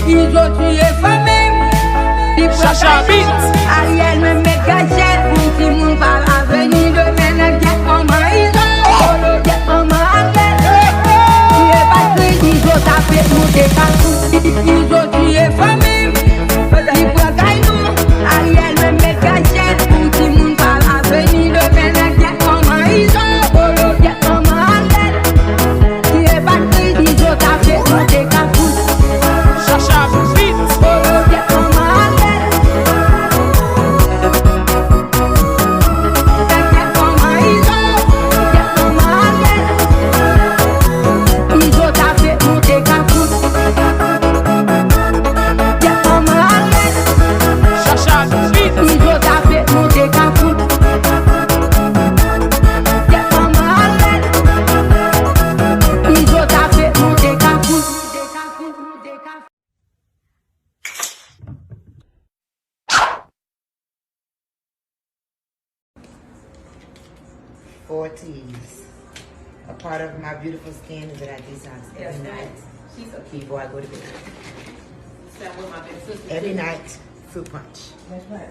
Ils ont tué famille. Chacha Beat. Ariel me met gâchette. Pour qui mon parle à venir de mener. Get maman ils ont. Get maman Ariel. Tu es pas triste. Ils ont tapé monter partout. Ils ont tué famille. Ils prennent caillou. Ariel me met gâchette. Pour qui mon parle à venir de mener. Get maman ils ont. Get maman Ariel. Tu es pas triste. Ils ont tapé monter partout. Chacha Beat. Four T's. A part of my beautiful skin is that I detox every night before I go to bed. Every night, fruit punch. That's right.